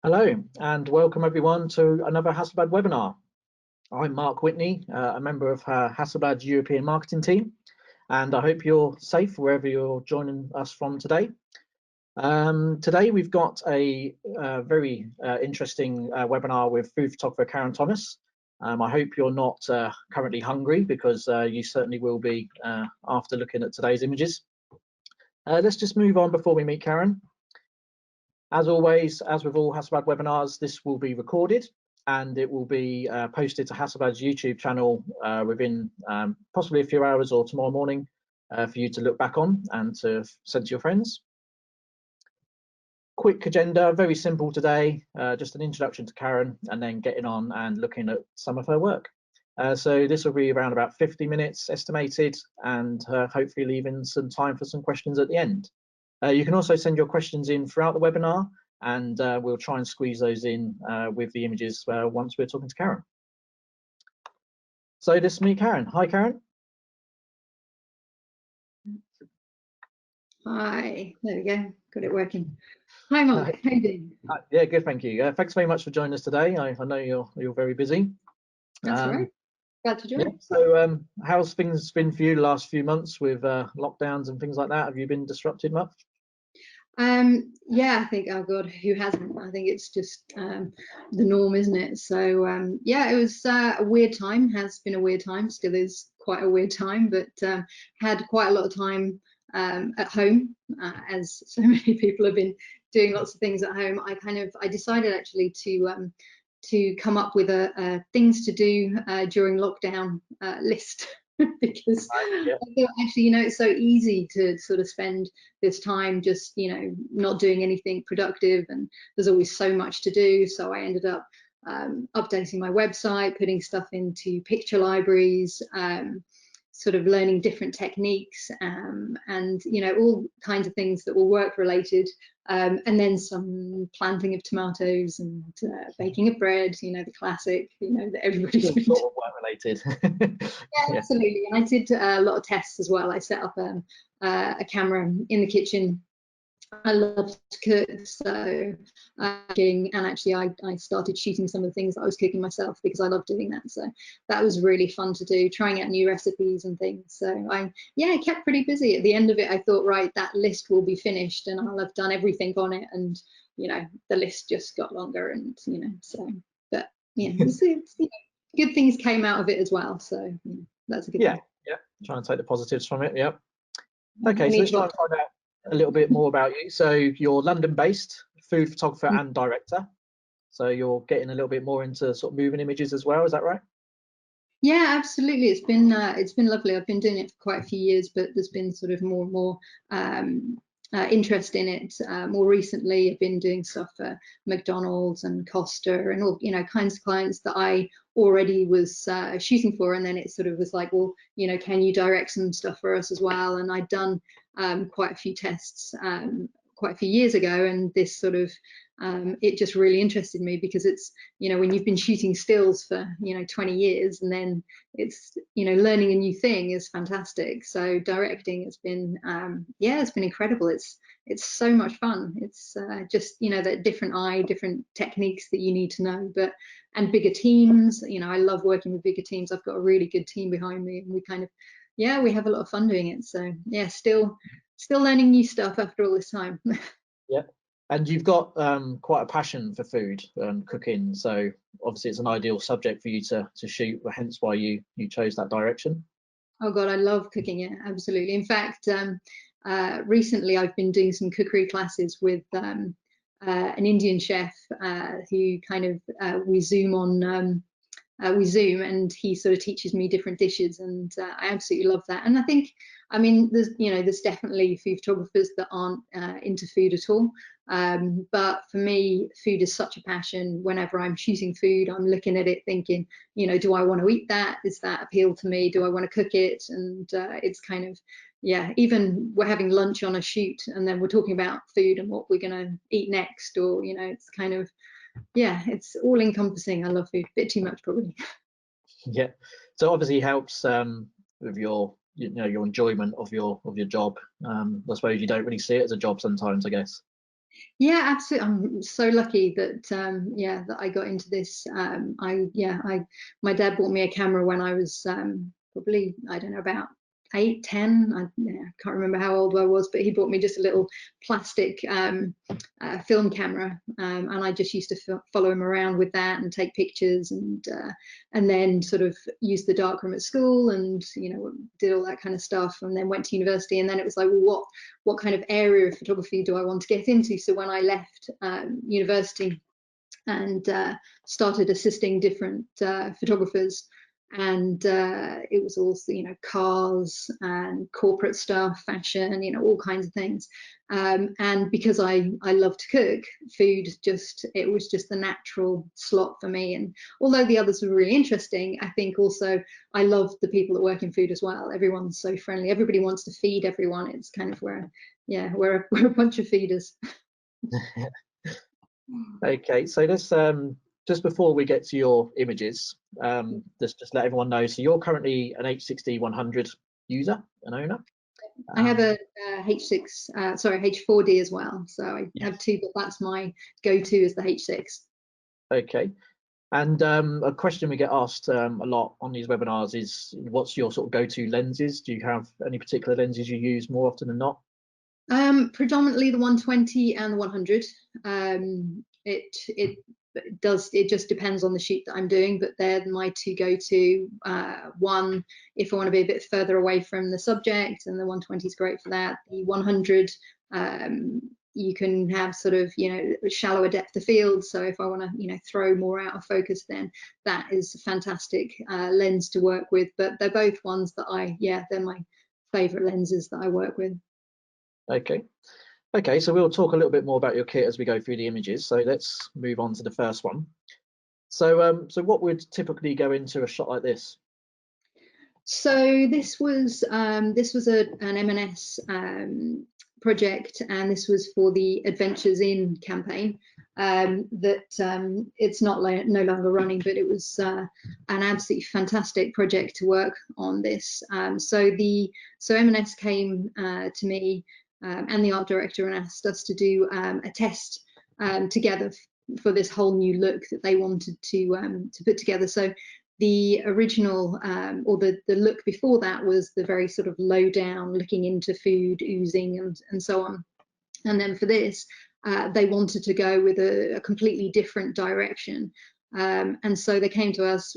Hello and welcome everyone to another Hasselblad webinar. I'm Mark Whitney, a member of Hasselblad's European marketing team, and I hope you're safe wherever you're joining us from today. Today we've got a very interesting webinar with food photographer Karen Thomas. I hope you're not currently hungry, because you certainly will be after looking at today's images. Let's just move on before we meet Karen. As always, as with all Hasselblad webinars, this will be recorded and it will be posted to Hasselblad's YouTube channel within possibly a few hours or tomorrow morning for you to look back on and to send to your friends. Quick agenda, very simple today, just an introduction to Karen and then getting on and looking at some of her work. So this will be around about 50 minutes estimated, and hopefully leaving some time for some questions at the end. You can also send your questions in throughout the webinar, and we'll try and squeeze those in with the images once we're talking to Karen. So this is me, Karen. Hi, Karen. Hi, there we go, got it working. Hi Mark, how you doing? Yeah, good, thank you. Thanks very much for joining us today. I know you're very busy. That's all right, glad to join. Yeah, so how's things been for you the last few months with lockdowns and things like that? Have you been disrupted much? Yeah, I think, oh god, who hasn't? I think it's just the norm, isn't it? So yeah, it was a weird time, has been a weird time, still is quite a weird time, but had quite a lot of time at home, as so many people have been doing lots of things at home. I decided actually to come up with a things to do during lockdown list. Because Yeah. I thought, actually, it's so easy to sort of spend this time just, not doing anything productive, and there's always so much to do. So I ended up updating my website, putting stuff into picture libraries, sort of learning different techniques, and all kinds of things that were work related, and then some planting of tomatoes and baking of bread, the classic, that everybody's been sort of work related. Yeah, absolutely. And I did a lot of tests as well. I set up a camera in the kitchen. I love to cook, so and actually I started shooting some of the things that I was cooking myself, because I love doing that. So that was really fun to do, trying out new recipes and things. So I kept pretty busy. At the end of it, I thought, right, that list will be finished and I'll have done everything on it, and the list just got longer, and so, but it's, good things came out of it as well, so that's a good thing. Yeah, trying to take the positives from it. Yep. Okay, so let's try and find out a little bit more about you. So you're London-based food photographer and director. So you're getting a little bit more into sort of moving images as well. Is that right? Yeah, absolutely. It's been lovely. I've been doing it for quite a few years, but there's been sort of more and more interest in it. More recently, I've been doing stuff for McDonald's and Costa and all kinds of clients that I already was shooting for, and then it sort of was like, well, can you direct some stuff for us as well? And I'd done quite a few tests quite a few years ago, and this sort of it just really interested me, because it's when you've been shooting stills for 20 years, and then it's learning a new thing is fantastic. So directing has been it's been incredible. It's so much fun. It's just that different techniques that you need to know, and bigger teams. I love working with bigger teams. I've got a really good team behind me, and we kind of we have a lot of fun doing it. So yeah, still learning new stuff after all this time. Yeah. And you've got quite a passion for food and cooking, so obviously it's an ideal subject for you to shoot, hence why you chose that direction. Oh god, I love cooking, yeah, absolutely. In fact, recently I've been doing some cookery classes with an Indian chef who kind of we Zoom, and he sort of teaches me different dishes, and I absolutely love that. And I think, there's definitely food photographers that aren't into food at all, but for me, food is such a passion. Whenever I'm shooting food, I'm looking at it thinking, do I want to eat that? Does that appeal to me? Do I want to cook it? And it's kind of, even we're having lunch on a shoot and then we're talking about food and what we're going to eat next, or it's kind of, it's all encompassing. I love food, a bit too much probably. Yeah, so obviously helps with your your enjoyment of your job. I suppose you don't really see it as a job sometimes, I guess. Yeah, absolutely. I'm so lucky that yeah, that I got into this. My dad bought me a camera when I was probably, I don't know, about 8, 10. Yeah, can't remember how old I was, but he bought me just a little plastic film camera, and I just used to follow him around with that and take pictures, and then sort of used the darkroom at school, and did all that kind of stuff, and then went to university, and then it was like, well, what kind of area of photography do I want to get into? So when I left university and started assisting different photographers, and it was also cars and corporate stuff, fashion, all kinds of things, and because I love to cook food, it was just the natural slot for me. And although the others were really interesting, I think also I love the people that work in food as well. Everyone's so friendly, everybody wants to feed everyone. It's kind of where, yeah, we're a bunch of feeders. Okay, so let's just before we get to your images, just let everyone know. So you're currently an H60 100 user, an owner. I have a H6, sorry, H4D as well. So I Yes. have two, but that's my go-to is the H6. Okay. And a question we get asked a lot on these webinars is, what's your sort of go-to lenses? Do you have any particular lenses you use more often than not? Predominantly the 120 and the 100. It just depends on the shoot that I'm doing, but they're my two go-to. One, if I want to be a bit further away from the subject, and the 120 is great for that. The 100, you can have sort of shallower depth of field, so if I want to throw more out of focus, then that is a fantastic lens to work with. But they're both ones that they're my favorite lenses that I work with. Okay, so we'll talk a little bit more about your kit as we go through the images. So let's move on to the first one. So what would typically go into a shot like this? So this was an M&S project, and this was for the Adventures In campaign. It's no longer running, but it was an absolutely fantastic project to work on this. So M&S came to me and the art director and asked us to do a test together for this whole new look that they wanted to put together. So the original or the look before that was the very sort of low down, looking into food, oozing and so on. And then for this, they wanted to go with a completely different direction. And so they came to us,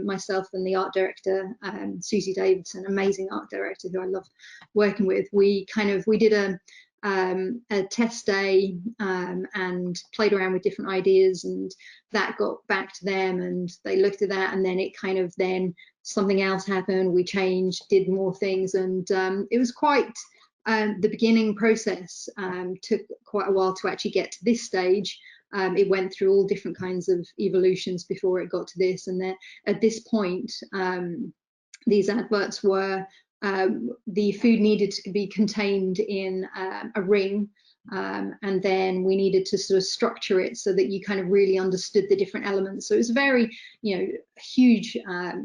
myself and the art director, Susie Davidson, amazing art director who I love working with. We did a test day and played around with different ideas, and that got back to them, and they looked at that, and then something else happened. We changed, did more things, and it was quite the beginning process took quite a while to actually get to this stage. It went through all different kinds of evolutions before it got to this, and then at this point these adverts were the food needed to be contained in a ring, and then we needed to sort of structure it so that you kind of really understood the different elements. So it was a very huge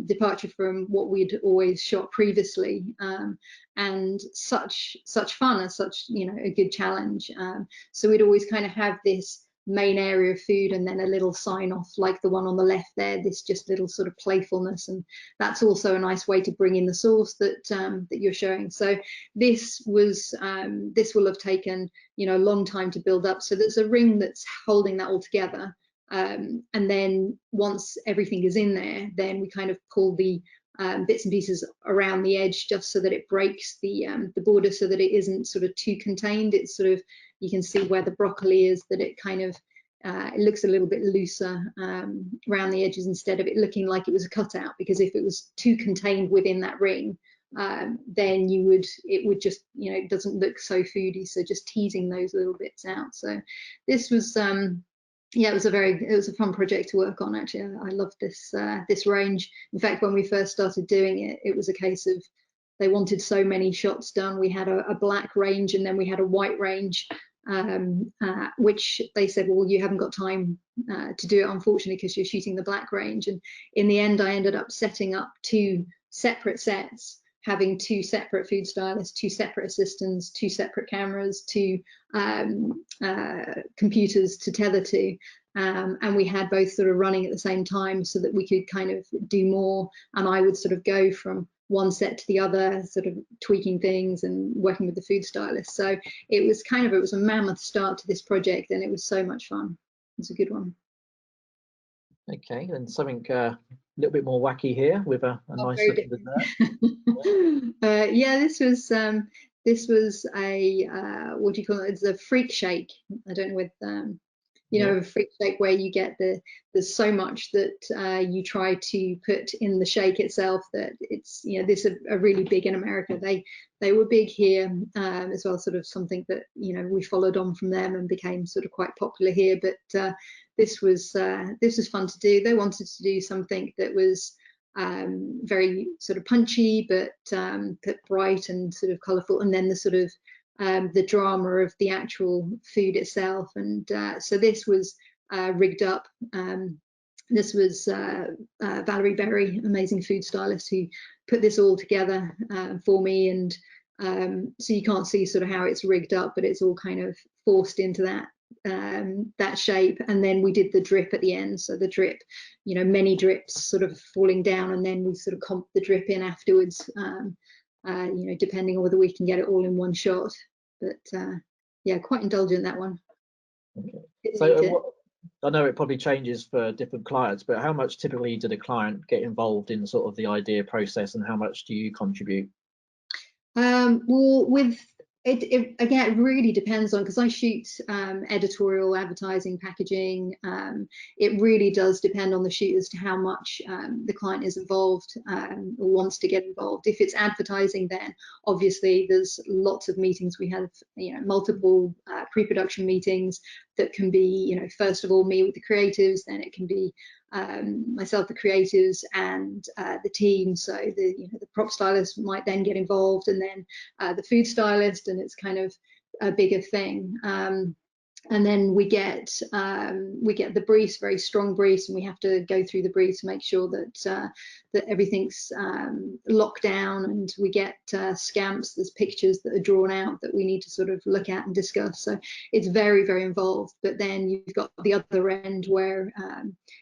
departure from what we'd always shot previously, and such fun, and such a good challenge. So we'd always kind of have this main area of food, and then a little sign off like the one on the left there, this just little sort of playfulness, and that's also a nice way to bring in the sauce that that you're showing. So this will have taken a long time to build up. So there's a ring that's holding that all together, and then once everything is in there, then we kind of pull the bits and pieces around the edge, just so that it breaks the border, so that it isn't sort of too contained. It's sort of, you can see where the broccoli is, that it kind of it looks a little bit looser around the edges, instead of it looking like it was a cutout, because if it was too contained within that ring, then it would just it doesn't look so foodie. So just teasing those little bits out. So this was yeah, it was a fun project to work on. Actually, I loved this range. In fact, when we first started doing it, it was a case of they wanted so many shots done. We had a black range, and then we had a white range, which they said, well, you haven't got time to do it, unfortunately, because you're shooting the black range. And in the end, I ended up setting up 2 separate sets, having 2 separate food stylists, 2 separate assistants, 2 separate cameras, 2 computers to tether to. And we had both sort of running at the same time so that we could kind of do more. And I would sort of go from one set to the other, sort of tweaking things and working with the food stylist. So it was a mammoth start to this project, and it was so much fun. It was a good one. Okay, and something a little bit more wacky here with a nice looking dessert. Yeah, this was a what do you call it? It's a freak shake. I don't know with you know, a freak shake where you get there's so much that you try to put in the shake itself that it's, you know, this are really big in America. They were big here as well, sort of something that, you know, we followed on from them and became sort of quite popular here. But this was fun to do. They wanted to do something that was very sort of punchy, but bright and sort of colourful, and then the sort of the drama of the actual food itself. And so this was rigged up. This was Valerie Berry, amazing food stylist, who put this all together for me. And so you can't see sort of how it's rigged up, but it's all kind of forced into that shape. And then we did the drip at the end. So the drip, you know, many drips sort of falling down, and then we sort of comp the drip in afterwards. You know, depending on whether we can get it all in one shot. But yeah, quite indulgent, that one. Okay. So I know it probably changes for different clients, but how much typically did a client get involved in sort of the idea process, and how much do you contribute? Well, with it again, it really depends on, because I shoot editorial, advertising, packaging. It really does depend on the shoot as to how much the client is involved or wants to get involved. If it's advertising, then obviously there's lots of meetings. We have, you know, multiple pre-production meetings that can be, you know, first of all me with the creatives, then it can be myself, the creatives, and the team. So the, you know, the prop stylist might then get involved, and then the food stylist, and it's kind of a bigger thing. And then we get the briefs, very strong briefs, and we have to go through the briefs to make sure that that everything's locked down, and we get scamps. There's pictures that are drawn out that we need to sort of look at and discuss. So it's very, very involved. But then you've got the other end where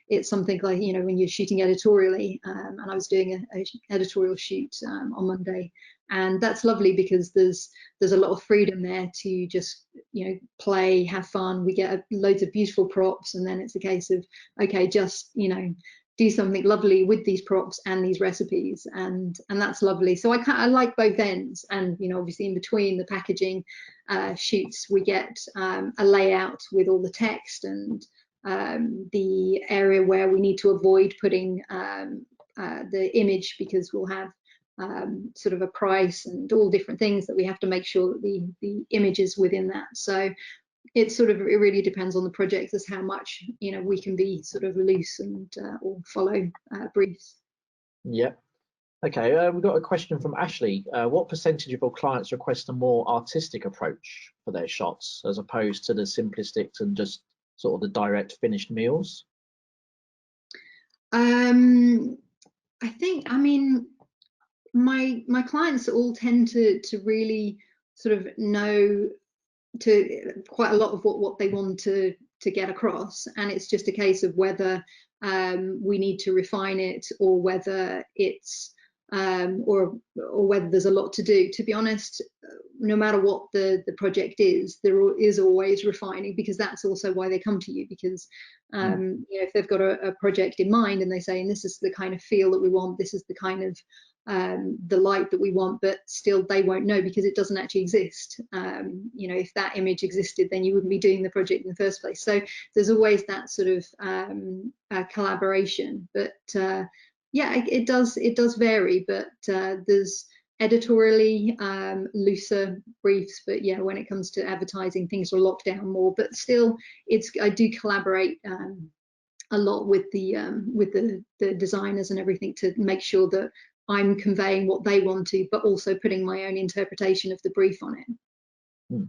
it's something like, you know, when you're shooting editorially, and I was doing a editorial shoot on Monday. And that's lovely because there's a lot of freedom there to just, you know, play, have fun. We get loads of beautiful props, and then it's a case of, okay, just, you know, do something lovely with these props and these recipes, and that's lovely. So I like both ends. And, you know, obviously in between the packaging shoots, we get a layout with all the text and the area where we need to avoid putting the image, because we'll have sort of a price and all different things that we have to make sure that the image is within that. So it's sort of, it really depends on the project as how much, you know, we can be sort of loose and or follow briefs. Yeah. Okay, we've got a question from Ashley. What percentage of your clients request a more artistic approach for their shots as opposed to the simplistic and just sort of the direct finished meals? I think, I mean, my clients all tend to really sort of know to quite a lot of what they want to get across, and it's just a case of whether we need to refine it, or whether it's or whether there's a lot to do. To be honest, no matter what the project is, there is always refining, because that's also why they come to you. Because you know, if they've got a project in mind and they say, and this is the kind of feel that we want, this is the kind of the light that we want, but still they won't know because it doesn't actually exist. You know, if that image existed, then you wouldn't be doing the project in the first place. So there's always that sort of collaboration. But yeah, it does vary. But there's editorially looser briefs, but yeah, when it comes to advertising, things are locked down more. But still, I do collaborate a lot with the designers and everything to make sure that I'm conveying what they want to, but also putting my own interpretation of the brief on it.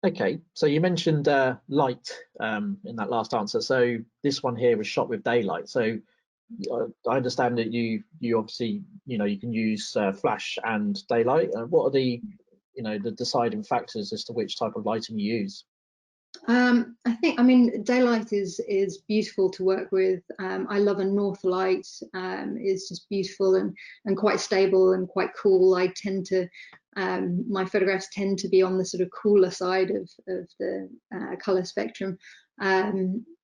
Okay, so you mentioned light in that last answer. So this one here was shot with daylight. So I understand that you obviously, you can use flash and daylight. What are the deciding factors as to which type of lighting you use? I mean, daylight is beautiful to work with. I love a north light. It's just beautiful and quite stable and quite cool. I tend to my photographs tend to be on the sort of cooler side of the color spectrum.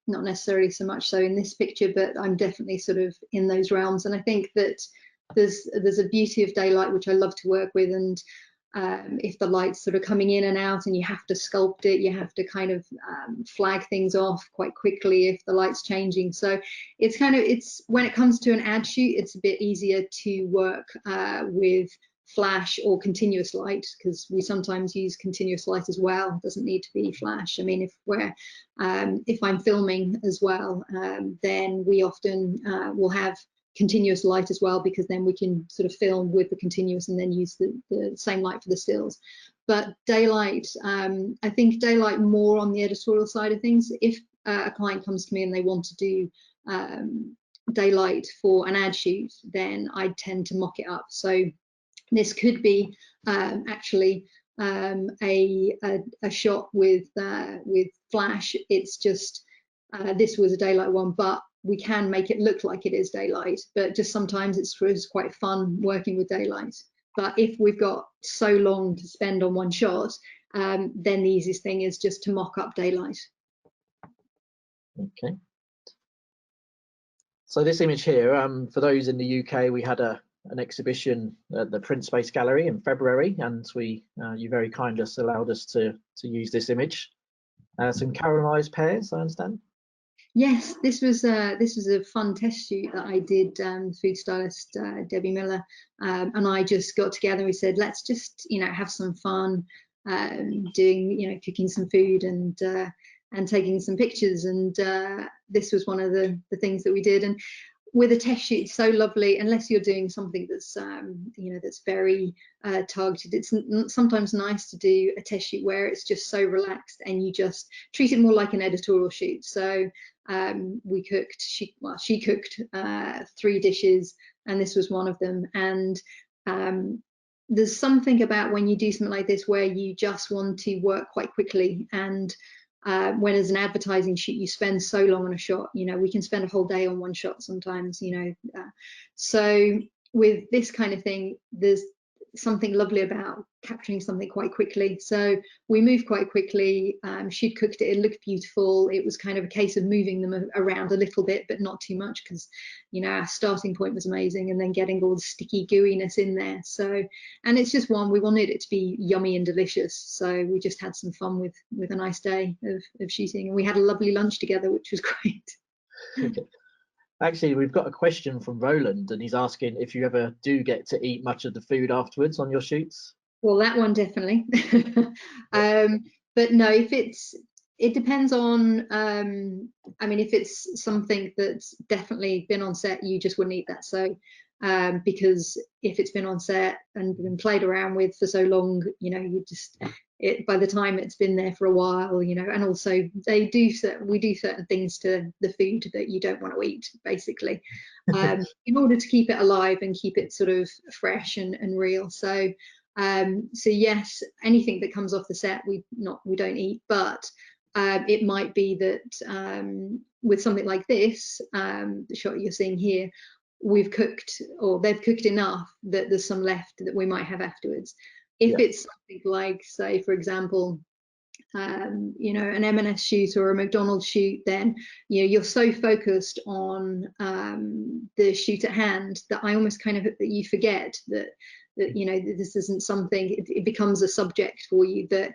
Not necessarily so much so in this picture, but I'm definitely sort of in those realms. And I think that there's a beauty of daylight which I love to work with. And if the light's sort of coming in and out and you have to sculpt it, you have to kind of flag things off quite quickly if the light's changing. So it's when it comes to an ad shoot, it's a bit easier to work with flash or continuous light, because we sometimes use continuous light as well. It doesn't need to be flash. I mean, if I'm filming as well, then we often will have continuous light as well, because then we can sort of film with the continuous and then use the same light for the stills. But daylight, I think daylight more on the editorial side of things. If a client comes to me and they want to do daylight for an ad shoot, then I tend to mock it up. So this could be actually a shot with flash. It's just this was a daylight one, but we can make it look like it is daylight. But just sometimes it's quite fun working with daylight. But if we've got so long to spend on one shot, then the easiest thing is just to mock up daylight. Okay. So this image here, for those in the UK, we had an exhibition at the Print Space Gallery in February, and you very kindly allowed us to use this image. Some caramelized pears, I understand. Yes, this was a fun test shoot that I did. Food stylist Debbie Miller and I just got together. We said, let's just have some fun doing cooking some food and taking some pictures. And this was one of the things that we did. And with a test shoot, it's so lovely, unless you're doing something that's that's very targeted. It's sometimes nice to do a test shoot where it's just so relaxed and you just treat it more like an editorial shoot. So we cooked, she cooked 3 dishes, and this was one of them. And there's something about when you do something like this where you just want to work quite quickly. And when as an advertising shoot you spend so long on a shot, we can spend a whole day on one shot sometimes, so with this kind of thing, there's something lovely about capturing something quite quickly. So we moved quite quickly. She'd cooked it, it looked beautiful. It was kind of a case of moving them around a little bit, but not too much, because our starting point was amazing, and then getting all the sticky gooiness in there. So, and it's just we wanted it to be yummy and delicious, so we just had some fun with a nice day of shooting, and we had a lovely lunch together, which was great. Okay. Actually, we've got a question from Roland, and he's asking if you ever do get to eat much of the food afterwards on your shoots. Well, that one definitely. But no, it depends on, I mean, if it's something that's definitely been on set, you just wouldn't eat that. So, because if it's been on set and been played around with for so long, by the time it's been there for a while, and also we do certain things to the food that you don't want to eat, basically, in order to keep it alive and keep it sort of fresh and real. So yes, anything that comes off the set we don't eat, but it might be that with something like this, the shot you're seeing here, we've cooked, or they've cooked enough that there's some left that we might have afterwards. If it's something like, say, for example, an M&S shoot or a McDonald's shoot, then you're so focused on the shoot at hand that I almost that you forget that this isn't something. It becomes a subject for you that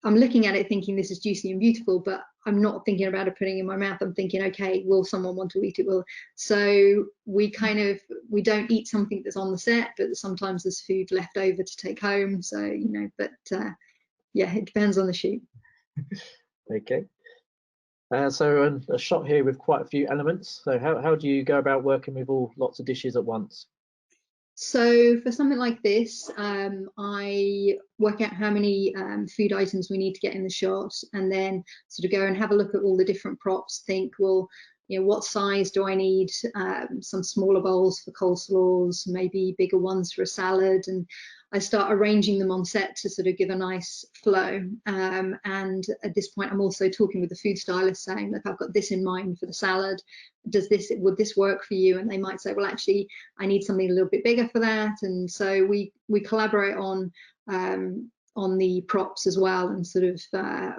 I'm looking at it thinking this is juicy and beautiful, but I'm not thinking about it putting it in my mouth. I'm thinking, okay, will someone want to eat it? So we don't eat something that's on the set, but sometimes there's food left over to take home. So, but yeah, it depends on the shoot. Okay. So a shot here with quite a few elements. So how do you go about working with lots of dishes at once? So for something like this, I work out how many food items we need to get in the shot, and then sort of go and have a look at all the different props, think, well, you know, what size do I need? Some smaller bowls for coleslaws, maybe bigger ones for a salad, and I start arranging them on set to sort of give a nice flow. And at this point, I'm also talking with the food stylist, saying, look, I've got this in mind for the salad. Would this work for you? And they might say, well, actually, I need something a little bit bigger for that. And so we collaborate on the props as well, and sort of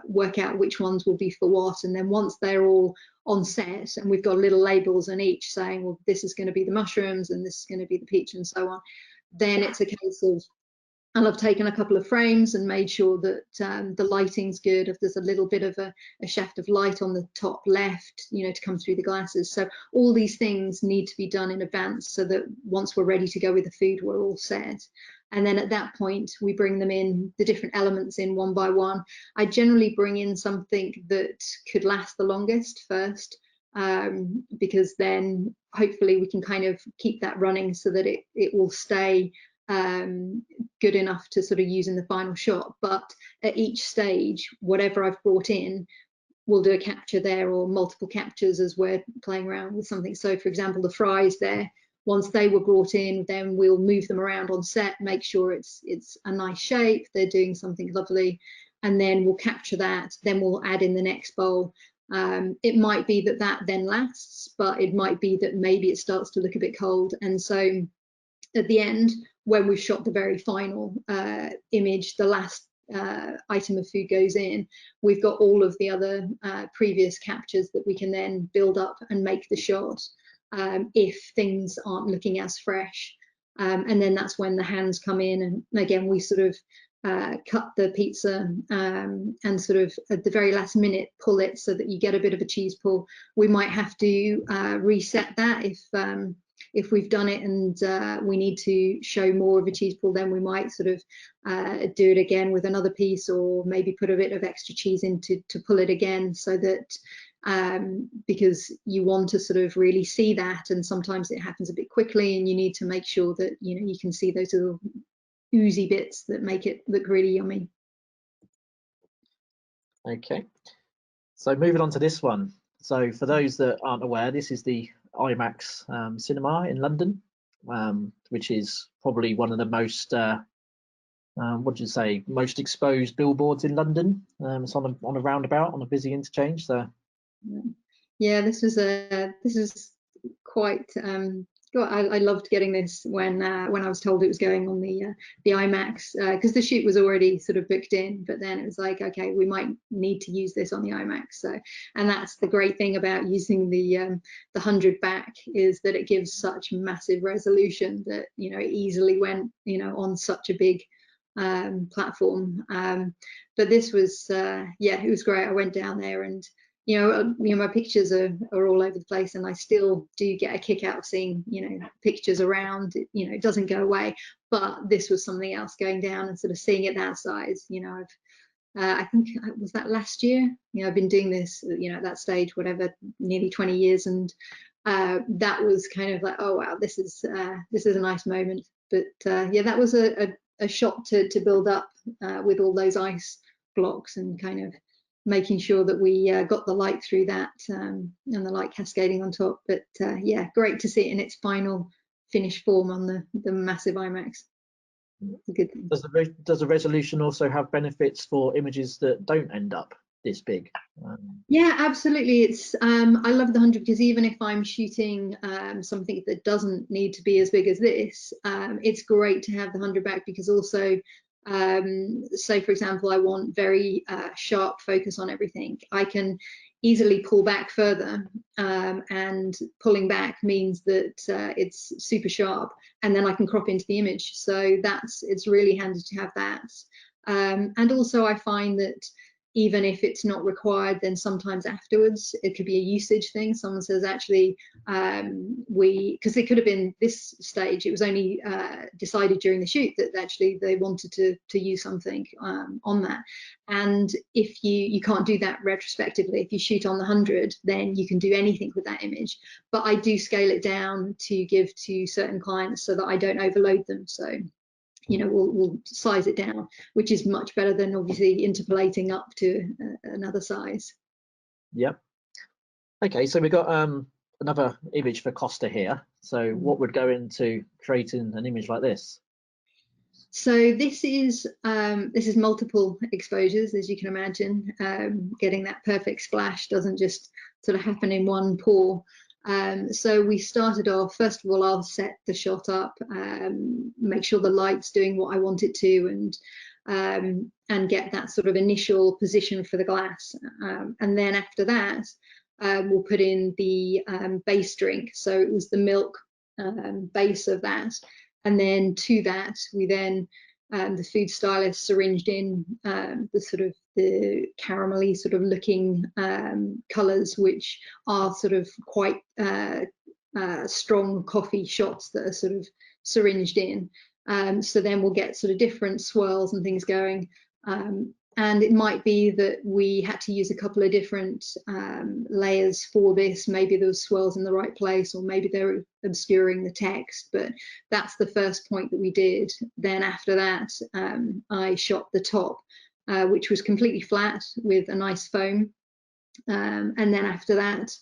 work out which ones will be for what. And then once they're all on set and we've got little labels on each saying, well, this is going to be the mushrooms and this is going to be the peach and so on, then it's a case of, and I've taken a couple of frames and made sure that the lighting's good. If there's a little bit of a shaft of light on the top left, you know, to come through the glasses. So all these things need to be done in advance so that once we're ready to go with the food, we're all set. And then at that point, we bring them in, the different elements in one by one. I generally bring in something that could last the longest first, because then hopefully we can kind of keep that running so that it will stay good enough to sort of use in the final shot. But at each stage, whatever I've brought in, we'll do a capture there or multiple captures as we're playing around with something. So for example, the fries there, once they were brought in, then we'll move them around on set, make sure it's a nice shape, they're doing something lovely, and then we'll capture that, then we'll add in the next bowl. It might be that then lasts, but it might be that maybe it starts to look a bit cold. And so at the end, when we've shot the very final image, the last item of food goes in, we've got all of the other previous captures that we can then build up and make the shot if things aren't looking as fresh. And then that's when the hands come in, and again we sort of cut the pizza and sort of at the very last minute pull it so that you get a bit of a cheese pull. We might have to reset that if we've done it and we need to show more of a cheese pull, then we might sort of do it again with another piece, or maybe put a bit of extra cheese in to pull it again, so that because you want to sort of really see that, and sometimes it happens a bit quickly and you need to make sure that, you know, you can see those little oozy bits that make it look really yummy. Okay, so moving on to this one. So for those that aren't aware, this is the IMAX cinema in London, which is probably one of the most what do you say, most exposed billboards in London. It's on a roundabout on a busy interchange. So yeah, this is quite I loved getting this when I was told it was going on the IMAX, because the shoot was already sort of booked in, but then it was like, okay, we might need to use this on the IMAX. So, and that's the great thing about using the 100 back, is that it gives such massive resolution that, you know, it easily went, you know, on such a big platform. But this was yeah, it was great. I went down there, and you know, my pictures are all over the place, and I still do get a kick out of seeing, you know, pictures around. You know, it doesn't go away. But this was something else, going down and sort of seeing it that size. You know, I think was that last year. You know, I've been doing this, you know, at that stage, whatever, nearly 20 years, and that was kind of like, oh wow, this is a nice moment. But yeah, that was a shot to build up with all those ice blocks, and kind of making sure that we got the light through that, and the light cascading on top. But yeah, great to see it in its final finished form on the massive IMAX. It's a good thing. Does the resolution also have benefits for images that don't end up this big? Yeah, absolutely. It's I love the 100, because even if I'm shooting something that doesn't need to be as big as this, it's great to have the 100 back, because also say for example I want very sharp focus on everything, I can easily pull back further, and pulling back means that it's super sharp, and then I can crop into the image. So it's really handy to have that. And also I find that even if it's not required, then sometimes afterwards it could be a usage thing. Someone says, actually, because it could have been this stage, it was only decided during the shoot that actually they wanted to use something on that. And if you can't do that retrospectively, if you shoot on the 100, then you can do anything with that image. But I do scale it down to give to certain clients so that I don't overload them. So, you know, we'll size it down, which is much better than obviously interpolating up to another size. Yep. Okay, so we've got another image for Costa here. So what would go into creating an image like this? So this is multiple exposures, as you can imagine. Getting that perfect splash doesn't just sort of happen in one pour. So we started off, first of all, I'll set the shot up, make sure the light's doing what I want it to, and get that sort of initial position for the glass. And then after that, we'll put in the base drink. So it was the milk base of that. And then to that, we then, the food stylist syringed in the sort of the caramelly sort of looking colours, which are sort of quite strong coffee shots that are sort of syringed in. So then we'll get sort of different swirls and things going. And it might be that we had to use a couple of different layers for this. Maybe there was swirls in the right place, or maybe they were obscuring the text, but that's the first point that we did. Then after that, I shot the top, which was completely flat with a nice foam. And then after that,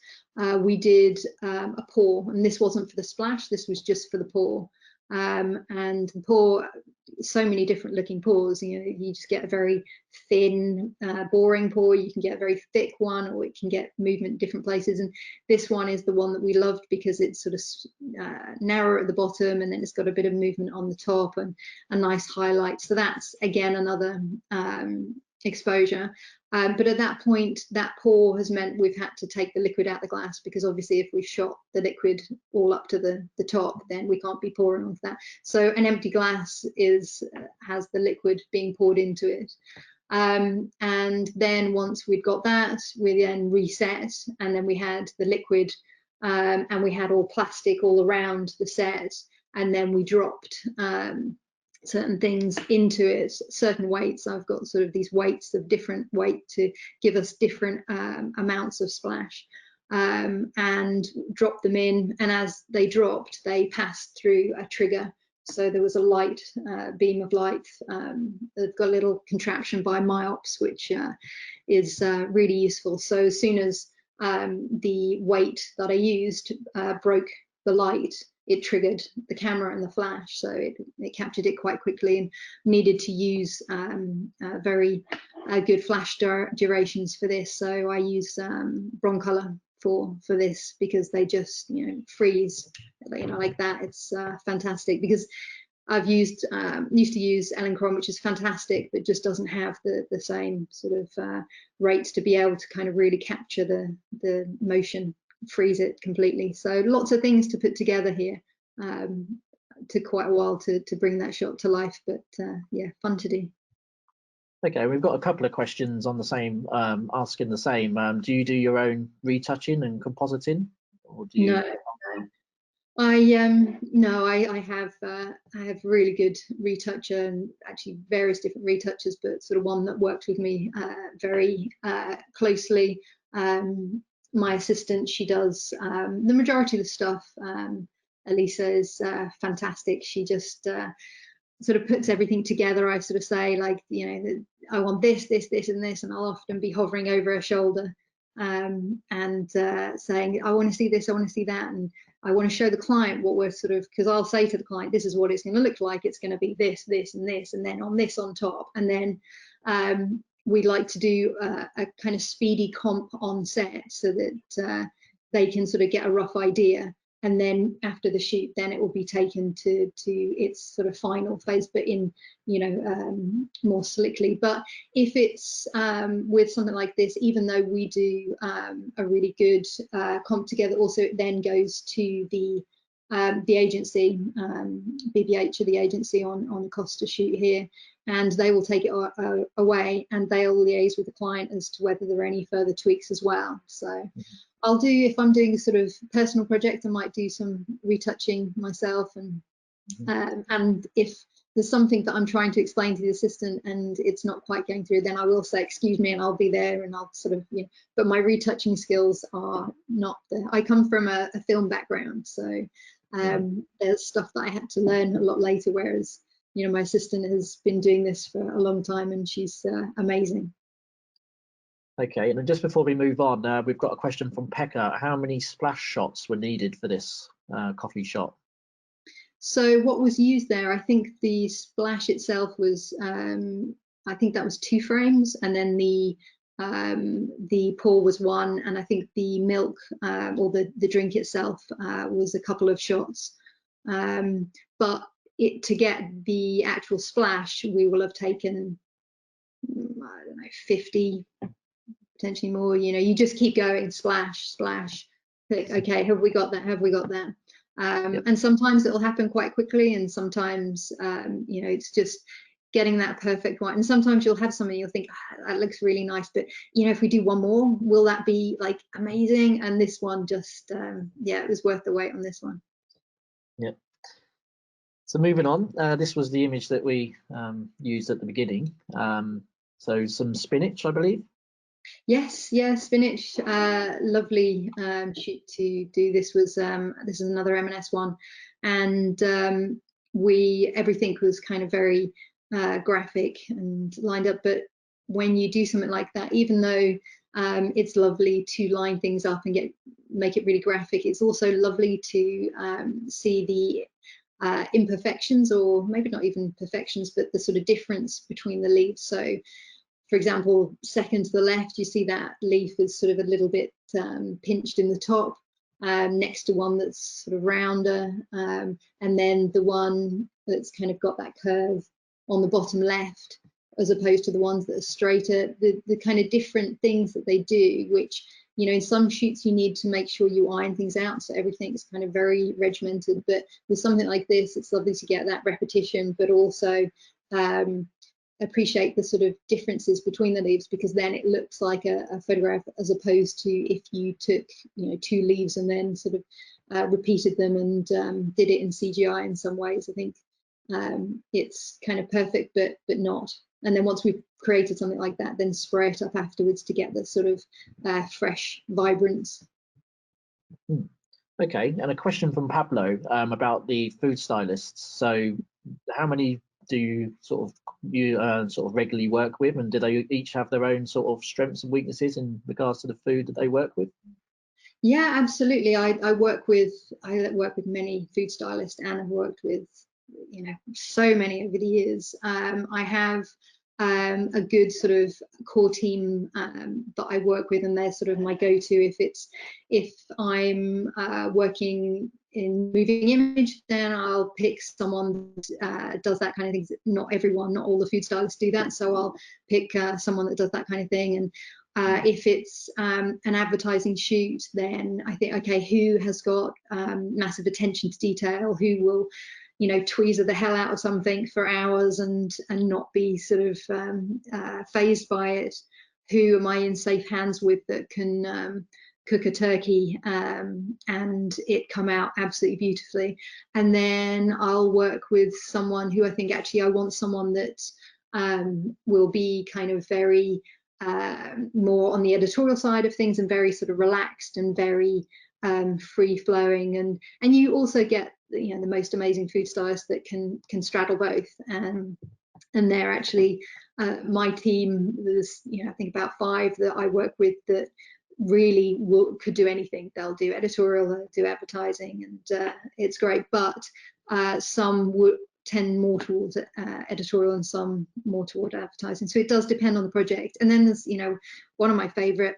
we did a pour, and this wasn't for the splash, this was just for the pour. And the pour, so many different looking pours. You know, you just get a very thin, boring pour, you can get a very thick one, or it can get movement in different places. And this one is the one that we loved because it's sort of narrow at the bottom, and then it's got a bit of movement on the top and a nice highlight. So that's again another exposure. But at that point, that pour has meant we've had to take the liquid out the glass, because obviously if we shot the liquid all up to the top, then we can't be pouring onto that. So an empty glass has the liquid being poured into it. And then once we'd got that, we then reset, and then we had the liquid, and we had all plastic all around the set, and then we dropped certain things into it, certain weights. I've got sort of these weights of different weight to give us different amounts of splash, and dropped them in, and as they dropped, they passed through a trigger. So there was a light, beam of light. They've got a little contraption by Myops, which is really useful. So as soon as the weight that I used broke the light, it triggered the camera and the flash, so it captured it quite quickly, and needed to use very good flash durations for this. So I use Broncolor for this, because they just, you know, freeze, you know, like that. It's fantastic, because I've used to use Elinchron, which is fantastic, but just doesn't have the same sort of rates to be able to kind of really capture the motion, freeze it completely. So lots of things to put together here. Took quite a while to bring that shot to life, but yeah, fun to do. Okay, we've got a couple of questions on the same, asking the same. Do you do your own retouching and compositing, or do you? No, no, I have really good retoucher, and actually various different retouchers, but sort of one that works with me very closely. My assistant, she does the majority of the stuff. Elisa is fantastic. She just sort of puts everything together. I sort of say, like, you know, I want this, this, this, and this, and I'll often be hovering over her shoulder and saying, I want to see this, I want to see that, and I want to show the client what we're sort of, because I'll say to the client, this is what it's going to look like. It's going to be this, this, and this, and then on this on top, and then we like to do a kind of speedy comp on set, so that they can sort of get a rough idea, and then after the shoot, then it will be taken to its sort of final phase, but in, you know, more slickly. But if it's with something like this, even though we do a really good comp together, also it then goes to the agency, BBH are the agency on Costa shoot here, and they will take it away, and they'll liaise with the client as to whether there are any further tweaks as well. So I'll do, if I'm doing a sort of personal project, I might do some retouching myself, and if there's something that I'm trying to explain to the assistant and it's not quite going through, then I will say, excuse me, and I'll be there, and I'll sort of, you know, but my retouching skills are not there. I come from a film background, so there's stuff that I had to learn a lot later, whereas, you know, my assistant has been doing this for a long time, and she's amazing. Okay, and then just before we move on, we've got a question from Pekka. How many splash shots were needed for this coffee shop? So what was used there, I think the splash itself was, I think that was 2 frames, and then the pour was 1, and I think the milk or the drink itself was a couple of shots. But to get the actual splash, we will have taken, I don't know, 50, potentially more. You know, you just keep going, splash, splash. Okay, have we got that? Have we got that? Yep. And sometimes it'll happen quite quickly, and sometimes you know, it's just getting that perfect one. And sometimes you'll have something you'll think, oh, that looks really nice, but you know, if we do one more, will that be like amazing? And this one just yeah, it was worth the wait on this one. Yep. So moving on, this was the image that we used at the beginning. So some spinach, I believe. Yes, yeah, spinach, lovely shoot to do. This is another M&S one, and everything was kind of very graphic and lined up. But when you do something like that, even though it's lovely to line things up and make it really graphic, it's also lovely to see the imperfections, or maybe not even perfections, but the sort of difference between the leaves. So for example, second to the left, you see that leaf is sort of a little bit pinched in the top, next to one that's sort of rounder, and then the one that's kind of got that curve on the bottom left, as opposed to the ones that are straighter. The kind of different things that they do, which, you know, in some shoots you need to make sure you iron things out, so everything's kind of very regimented. But with something like this, it's lovely to get that repetition, but also appreciate the sort of differences between the leaves, because then it looks like a photograph, as opposed to if you took, you know, 2 leaves and then sort of repeated them and did it in CGI in some ways. I think it's kind of perfect, but not. And then once we've created something like that, then spray it up afterwards to get the sort of fresh vibrance. Okay, and a question from Pablo about the food stylists. So how many do you sort of regularly work with, and do they each have their own sort of strengths and weaknesses in regards to the food that they work with? Yeah, absolutely. I work with many food stylists, and I've worked with, you know, so many over the years. I have a good sort of core team that I work with, and they're sort of my go-to. If I'm working in moving image, then I'll pick someone that does that kind of thing. Not all the food stylists do that, so I'll pick someone that does that kind of thing. And if it's an advertising shoot, then I think, okay, who has got massive attention to detail, who will, you know, tweezer the hell out of something for hours and not be sort of phased by it? Who am I in safe hands with that can cook a turkey and it come out absolutely beautifully? And then I'll work with someone who I think, actually, I want someone that will be kind of very more on the editorial side of things, and very sort of relaxed and very free flowing. And you also get, you know, the most amazing food stylists that can straddle both. And they're actually my team. There's, you know, I think about 5 that I work with that really could do anything. They'll do editorial, they'll do advertising, and it's great. But some would tend more towards editorial, and some more toward advertising. So it does depend on the project. And then there's, you know, one of my favorite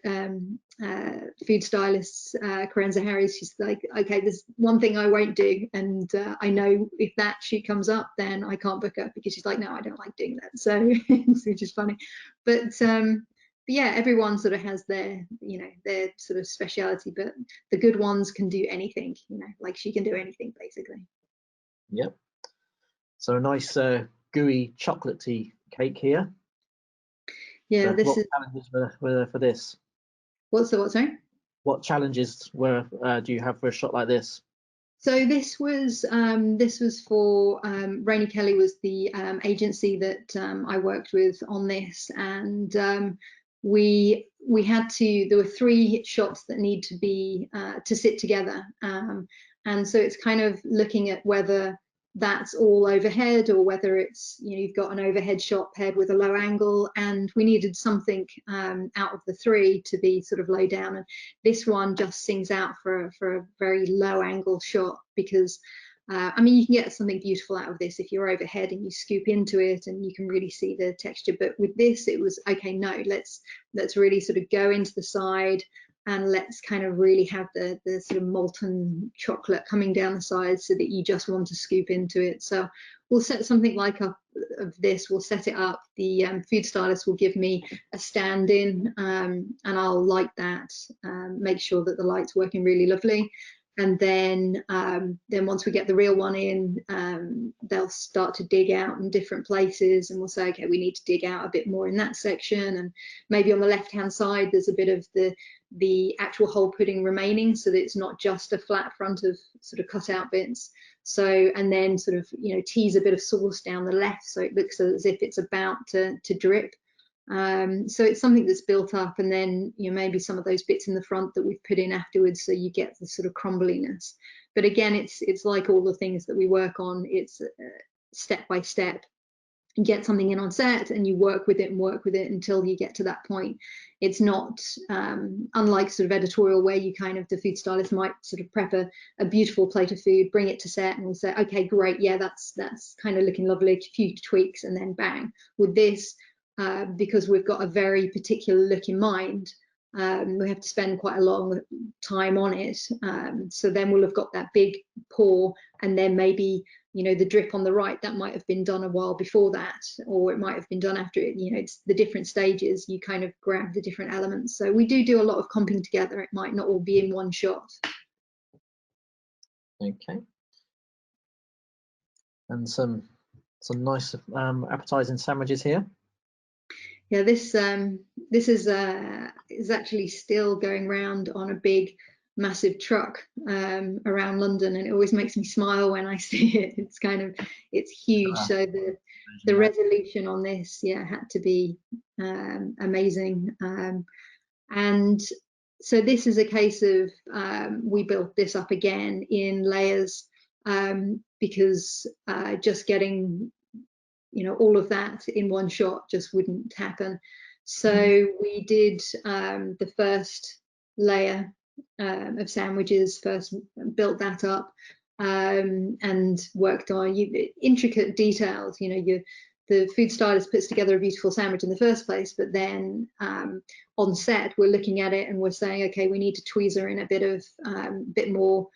food stylists, Karenza Harris. She's like, okay, there's one thing I won't do, and I know if that shoot comes up, then I can't book her, because she's like, no, I don't like doing that. So which is funny. But yeah, everyone sort of has their, you know, their sort of speciality, but the good ones can do anything, you know, like she can do anything basically. Yep. So a nice gooey chocolatey cake here. Yeah, so what challenges were for this? What's the what, sorry? What challenges do you have for a shot like this? So this was for Rainey Kelly was the agency that I worked with on this, and we had to. There were 3 shots that need to be to sit together, and so it's kind of looking at whether that's all overhead, or whether it's, you know, you've got an overhead shot paired with a low angle, and we needed something out of the three to be sort of low down, and this one just sings out for a very low angle shot, because I mean, you can get something beautiful out of this if you're overhead and you scoop into it and you can really see the texture. But with this, it was okay, no, let's really sort of go into the side, and let's kind of really have the sort of molten chocolate coming down the side so that you just want to scoop into it. So we'll set something like up of this, we'll set it up. The food stylist will give me a stand in, and I'll light that, make sure that the light's working really lovely. And then once we get the real one in, they'll start to dig out in different places, and we'll say, okay, we need to dig out a bit more in that section, and maybe on the left hand side there's a bit of the actual whole pudding remaining, so that it's not just a flat front of sort of cut out bits. So, and then sort of, you know, tease a bit of sauce down the left so it looks as if it's about to drip. So it's something that's built up, and then, you know, maybe some of those bits in the front that we've put in afterwards, so you get the sort of crumbliness. But again, it's like all the things that we work on, it's step by step. You get something in on set and you work with it and work with it until you get to that point. It's not unlike sort of editorial, where you kind of, the food stylist might sort of prep a beautiful plate of food, bring it to set, and we'll say, okay, great, yeah, that's kind of looking lovely, a few tweaks, and then bang. With this, because we've got a very particular look in mind, we have to spend quite a long time on it. So then we'll have got that big pour, and then maybe, you know, the drip on the right, that might have been done a while before that, or it might have been done after it. You know, it's the different stages, you kind of grab the different elements. So we do a lot of comping together. It might not all be in one shot. Okay. And some nice appetizing sandwiches here. Yeah, this is actually still going round on a big massive truck around London, and it always makes me smile when I see it. It's kind of, it's huge. So the resolution on this, yeah, had to be amazing. And so this is a case of we built this up again in layers, because just getting, you know, all of that in one shot just wouldn't happen. So we did the first layer of sandwiches, first built that up, and worked on intricate details. You know, the food stylist puts together a beautiful sandwich in the first place, but then on set we're looking at it and we're saying, okay, we need to tweezer in a bit more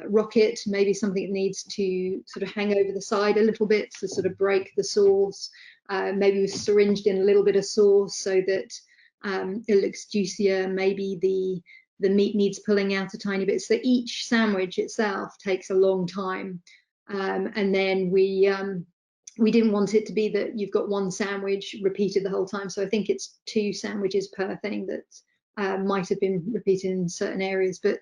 rocket, maybe something that needs to sort of hang over the side a little bit to sort of break the sauce. Maybe we've syringed in a little bit of sauce so that it looks juicier. Maybe the meat needs pulling out a tiny bit. So each sandwich itself takes a long time, and then we didn't want it to be that you've got one sandwich repeated the whole time. So I think it's 2 sandwiches per thing that might have been repeated in certain areas, but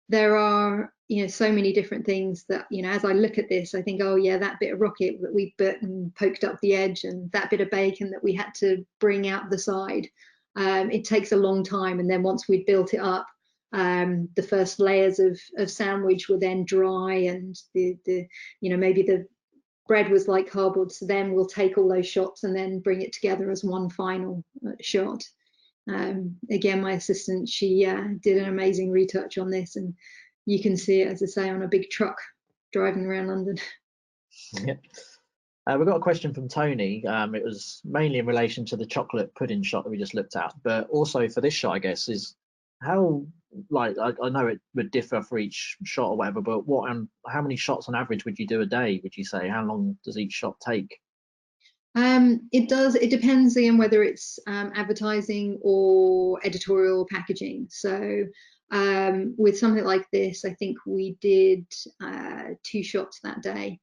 there are, you know, so many different things that, you know, as I look at this, I think, oh yeah, that bit of rocket that we bit and poked up the edge, and that bit of bacon that we had to bring out the side. It takes a long time, and then once we'd built it up, the first layers of sandwich were then dry, and the you know, maybe the bread was like cardboard. So then we'll take all those shots and then bring it together as one final shot. Again, my assistant, she did an amazing retouch on this, and you can see it, as I say, on a big truck driving around London. Yeah. We've got a question from Tony. It was mainly in relation to the chocolate pudding shot that we just looked at, but also for this shot, I guess, is how, like, I know it would differ for each shot or whatever, but how many shots on average would you do a day, would you say? How long does each shot take? It depends on whether it's advertising or editorial packaging. So with something like this, I think we did 2 shots that day.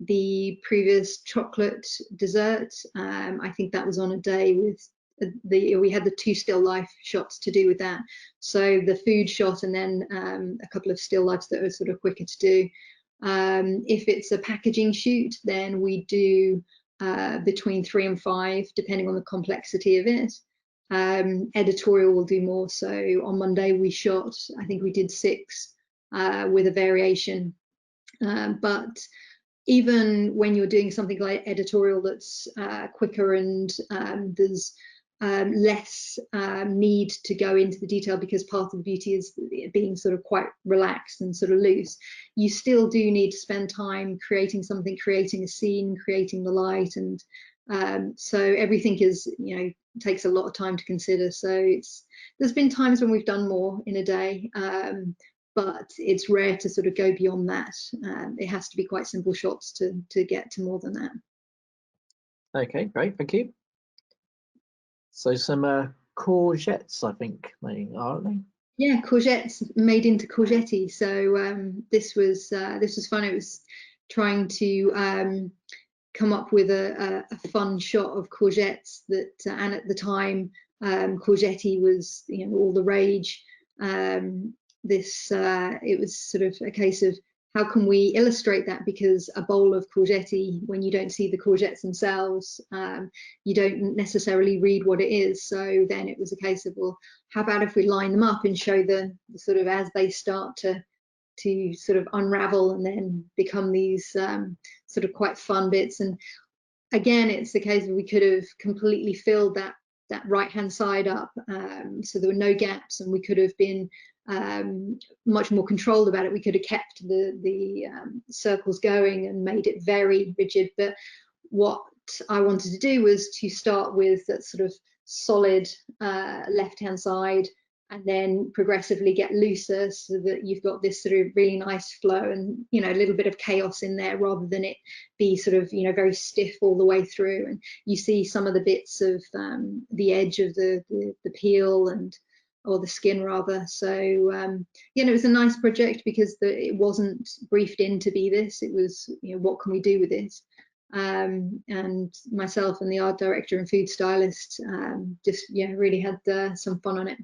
The previous chocolate dessert, I think that was on a day with we had the 2 still life shots to do with that. So the food shot, and then a couple of still lifes that were sort of quicker to do. If it's a packaging shoot, then we do between 3 and 5, depending on the complexity of it. Editorial will do more. So on Monday we shot, I think we did 6 with a variation. But even when you're doing something like editorial that's quicker and there's less need to go into the detail, because part of the beauty is being sort of quite relaxed and sort of loose, you still do need to spend time creating something, creating a scene, creating the light, and so everything is, you know, takes a lot of time to consider. So there's been times when we've done more in a day, but it's rare to sort of go beyond that. It has to be quite simple shots to get to more than that. Okay, great, thank you. So some courgettes, I think they are, aren't they? Yeah, courgettes made into courgetti. So this was fun. It was trying to come up with a fun shot of courgettes that, and at the time, courgetti was, you know, all the rage. It was sort of a case of how can we illustrate that, because a bowl of courgetti, when you don't see the courgettes themselves, you don't necessarily read what it is. So then it was a case of, well, how about if we line them up and show the sort of, as they start to sort of unravel and then become these sort of quite fun bits. And again, it's the case that we could have completely filled that right hand side up, so there were no gaps, and we could have been much more controlled about it. We could have kept the circles going and made it very rigid. But what I wanted to do was to start with that sort of solid left hand side, and then progressively get looser, so that you've got this sort of really nice flow and, you know, a little bit of chaos in there, rather than it be sort of, you know, very stiff all the way through. And you see some of the bits of the edge of the peel, and or the skin rather. So yeah, it was a nice project, because it wasn't briefed in to be this. It was, you know, what can we do with this? And myself and the art director and food stylist just, yeah, really had some fun on it.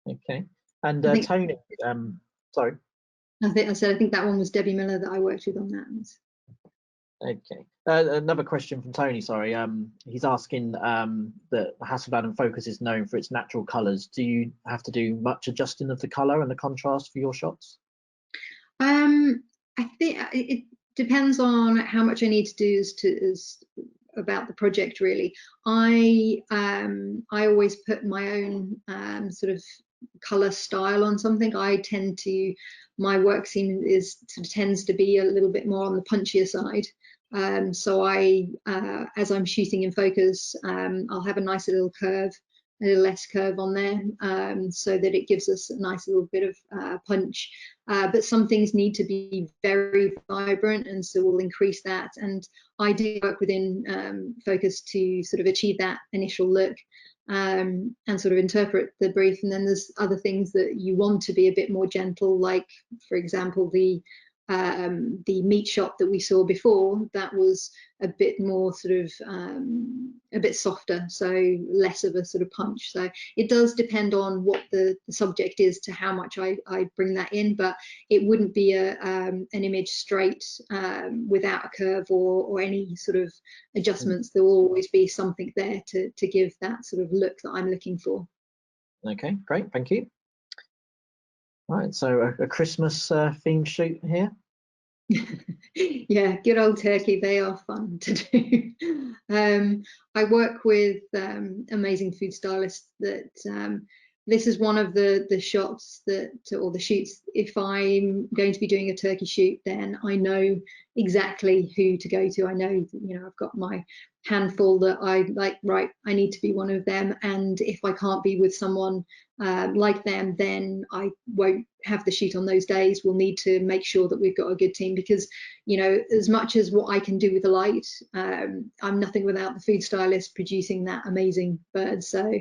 Okay, and Tony, sorry. I think that one was Debbie Miller that I worked with on that. Okay, another question from Tony, sorry. He's asking that Hasselblad and Focus is known for its natural colours. Do you have to do much adjusting of the colour and the contrast for your shots? I think it depends on how much I need to do as about the project, really. I always put my own sort of color style on something. I tend to, my work scene tends to be a little bit more on the punchier side. So as I'm shooting in focus, I'll have a nice little curve, a little less curve on there, so that it gives us a nice little bit of punch. But some things need to be very vibrant, and so we'll increase that. And I do work within focus to sort of achieve that initial look, and sort of interpret the brief. And then there's other things that you want to be a bit more gentle, like, for example, the meat shop that we saw before, that was a bit more sort of a bit softer, so less of a sort of punch. So it does depend on what the subject is to how much I bring that in, but it wouldn't be an image straight without a curve or any sort of adjustments. There will always be something there to give that sort of look that I'm looking for. Okay, great, thank you. Right, so a Christmas themed shoot here. Yeah, good old turkey, they are fun to do. I work with amazing food stylists that this is one of the shots that, or the shoots, if I'm going to be doing a turkey shoot, then I know exactly who to go to. I know, you know, I've got my handful that I like, right, I need to be one of them. And if I can't be with someone like them, then I won't have the shoot on those days. We'll need to make sure that we've got a good team, because, you know, as much as what I can do with the light, I'm nothing without the food stylist producing that amazing bird. So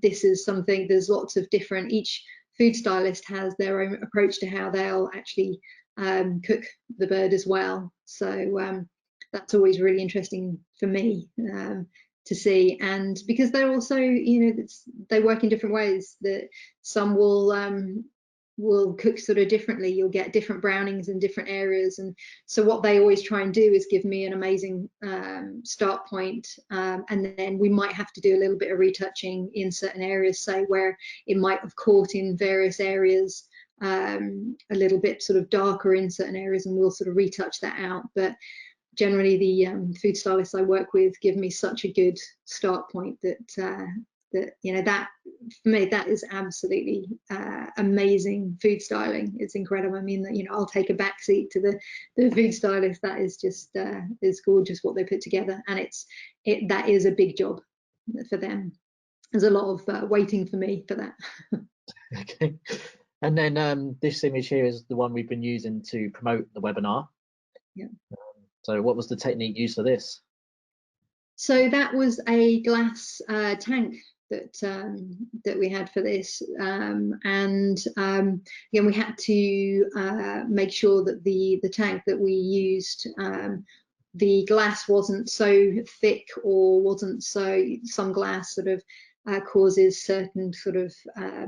this is something, there's lots of different, each food stylist has their own approach to how they'll actually cook the bird as well. So that's always really interesting for me to see. And because they're also, you know, they work in different ways, that some will cook sort of differently. You'll get different brownings in different areas, and so what they always try and do is give me an amazing start point, and then we might have to do a little bit of retouching in certain areas, say where it might have caught in various areas, a little bit sort of darker in certain areas, and we'll sort of retouch that out. But generally, the food stylists I work with give me such a good start point that that for me, that is absolutely amazing food styling. It's incredible. I mean, I'll take a back seat to the food stylist. That is just is gorgeous what they put together, and that is a big job for them. There's a lot of waiting for me for that. Okay. And then this image here is the one we've been using to promote the webinar. Yeah. So what was the technique used for this? So that was a glass tank that we had for this, and again, we had to make sure that the tank that we used, the glass wasn't so thick, or wasn't so, some glass sort of causes certain sort of